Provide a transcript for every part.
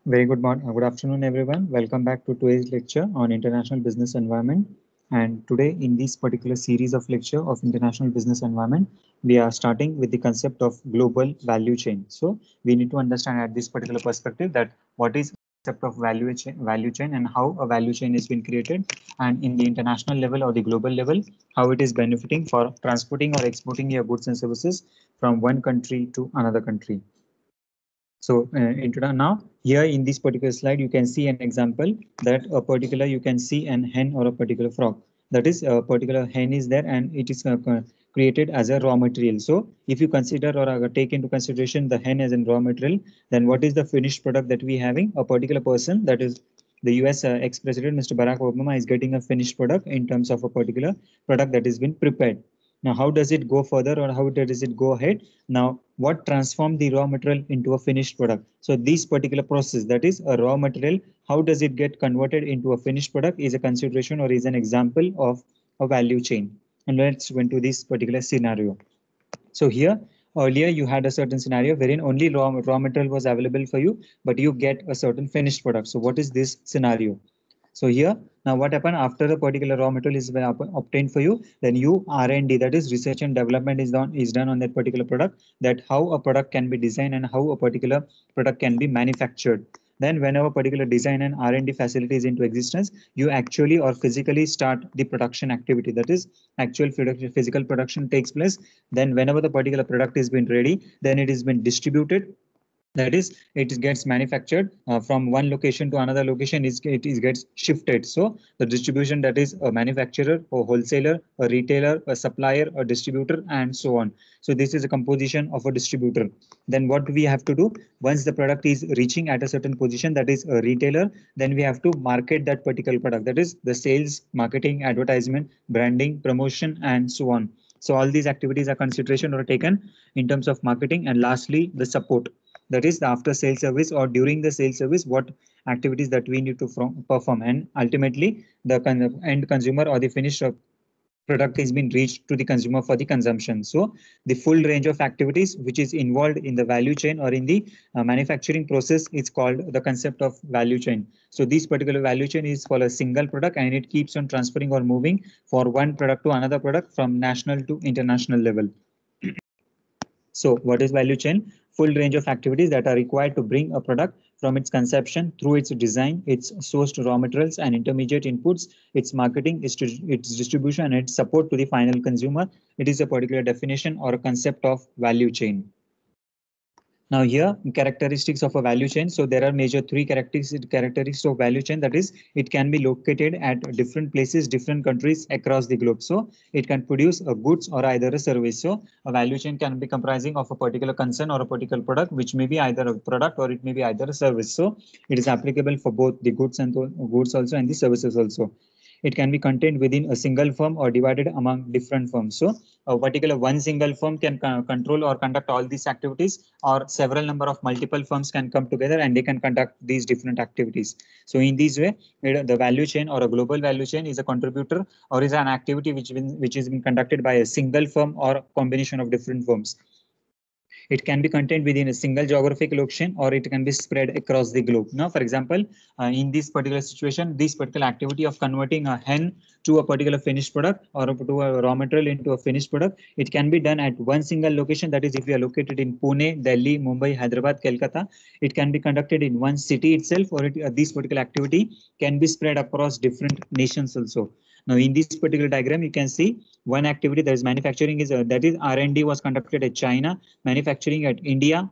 Very good afternoon, everyone. Welcome back to today's lecture on international business environment. And today, in this particular series of lecture of international business environment, we are starting with the concept of global value chain. So we need to understand at this particular perspective that what is concept of value chain, and how a value chain has been created, and in the international level or the global level, how it is benefiting for transporting or exporting your goods and services from one country to another country. So now here in this particular slide, you can see an example that a particular you can see an hen or a particular frog. That is a particular hen is there and it is created as a raw material. So if you consider or take into consideration the hen as a raw material, then what is the finished product that we having? A particular person, that is the US ex-president Mr. Barack Obama, is getting a finished product in terms of a particular product that has been prepared. Now, how does it go further or how does it go ahead? Now, what transform the raw material into a finished product? So this particular process, that is a raw material, how does it get converted into a finished product, is a consideration or is an example of a value chain. And let's go into this particular scenario. So here, earlier you had a certain scenario wherein only raw material was available for you, but you get a certain finished product. So what is this scenario? So here, now what happened after the particular raw material is obtained for you, then you R&D, that is research and development, is done on that particular product, that how a product can be designed and how a particular product can be manufactured. Then whenever particular design and R&D facility is into existence, you actually or physically start the production activity. That is actual physical production takes place. Then whenever the particular product is been ready, then it is been distributed, that is it gets manufactured from one location to another location, it is gets shifted. So the distribution, that is a manufacturer, a wholesaler, a retailer, a supplier, a distributor, and so on. So this is a composition of a distributor. Then what we have to do, once the product is reaching at a certain position, that is a retailer, then we have to market that particular product, that is the sales, marketing, advertisement, branding, promotion, and so on. So all these activities are consideration or taken in terms of marketing. And lastly, the support, that is the after sales service or during the sales service, what activities that we need to perform, and ultimately the end consumer or the finished product is being reached to the consumer for the consumption. So the full range of activities which is involved in the value chain or in the manufacturing process is called the concept of value chain. So this particular value chain is for a single product and it keeps on transferring or moving for one product to another product from national to international level. So what is value chain? Full range of activities that are required to bring a product from its conception through its design, its sourced raw materials and intermediate inputs, its marketing, its distribution, and its support to the final consumer. It is a particular definition or a concept of value chain. Now here, characteristics of a value chain. So there are major three characteristics of value chain. That is, it can be located at different places, different countries across the globe. So it can produce a goods or either a service. So a value chain can be comprising of a particular concern or a particular product, which may be either a product or it may be either a service. So it is applicable for both the goods and goods also and the services also. It can be contained within a single firm or divided among different firms. So a particular one single firm can control or conduct all these activities, or several number of multiple firms can come together and they can conduct these different activities. So in this way, the value chain or a global value chain is a contributor or is an activity which is being conducted by a single firm or a combination of different firms. It can be contained within a single geographic location or it can be spread across the globe. Now, for example, in this particular situation, this particular activity of converting a hen to a particular finished product or to a raw material into a finished product, it can be done at one single location. That is, if you are located in Pune, Delhi, Mumbai, Hyderabad, Kolkata, it can be conducted in one city itself, or this particular activity can be spread across different nations also. Now, in this particular diagram, you can see one activity that is manufacturing is that is R&D was conducted at China, manufacturing at India.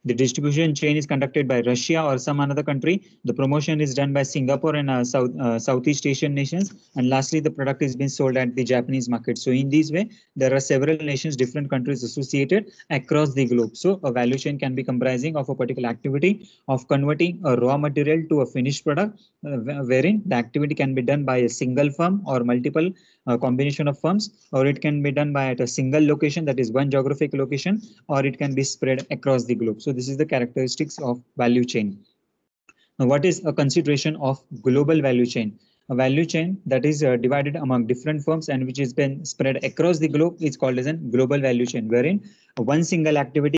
The distribution chain is conducted by Russia or some another country. The promotion is done by Singapore and Southeast Asian nations. And lastly, the product is being sold at the Japanese market. So in this way, there are several nations, different countries associated across the globe. So a value chain can be comprising of a particular activity of converting a raw material to a finished product, wherein the activity can be done by a single firm or multiple combination of firms, or it can be done by at a single location, that is one geographic location, or it can be spread across the globe. So this is the characteristics of value chain. Now, what is a consideration of global value chain? A value chain that is divided among different firms and which has been spread across the globe is called as a global value chain, wherein one single activity